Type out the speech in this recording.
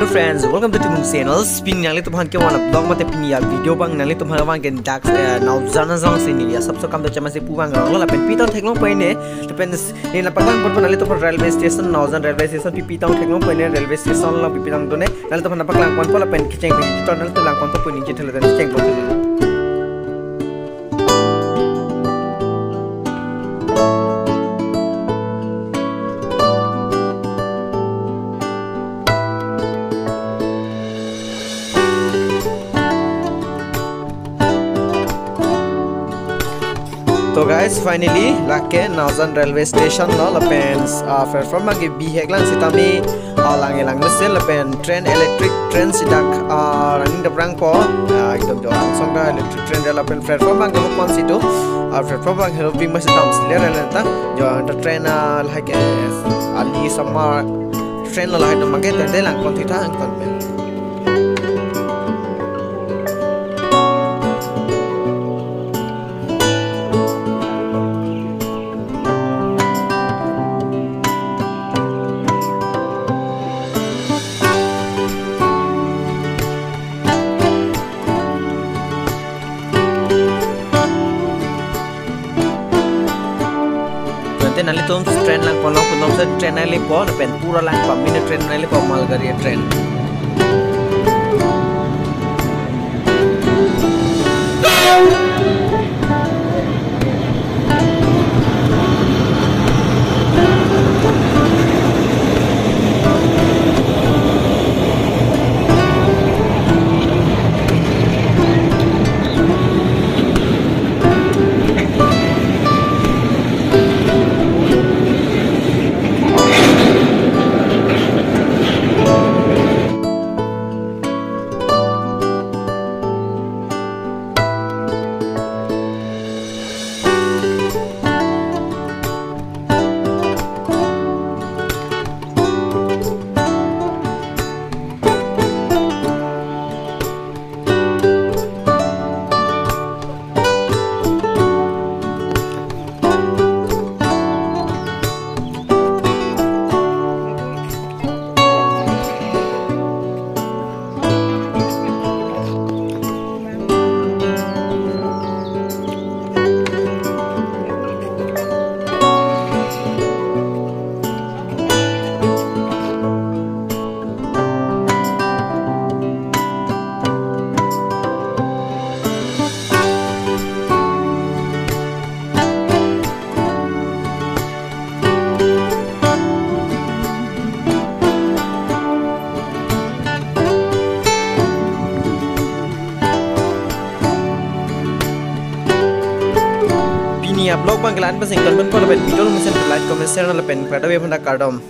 friends, welcome to Timung channel. Spin yang itu bahan kewan blog mate pinia video bang yang itu bahan bang gendak now zana zong sini ya. Sabtu kam tu cuma si puang orang lah. Pen pitang teklong poin ni. Pen ni nak pakai pun yang itu bahan railway station now zan railway station pitang teklong poin ni railway station lah pitang tu ni. Yang itu bahan pakai langkon pun lah pen keceng pergi. Itu yang itu langkon tu pun ni jadi lepas keceng pun. So guys, finally lake Nauzan railway station lo lapen platform agi biheklang sitami lang mesin lapen train electric train sidak running the brang po idom jo langsung da electric train da lapen platform agi hokon situ platform agi helping masih tam siler lenta jo the train like ali sama train lo lahai do mangke tende lang kon thita ang kon men. Nanti tuh train lang polong pun tuh train nanti pol, pen pura lang pamina train nanti pol malgaria train. Blog bang kelan pasing kalmen pun lepen video mesin like comment share lepen pada web hendak kardom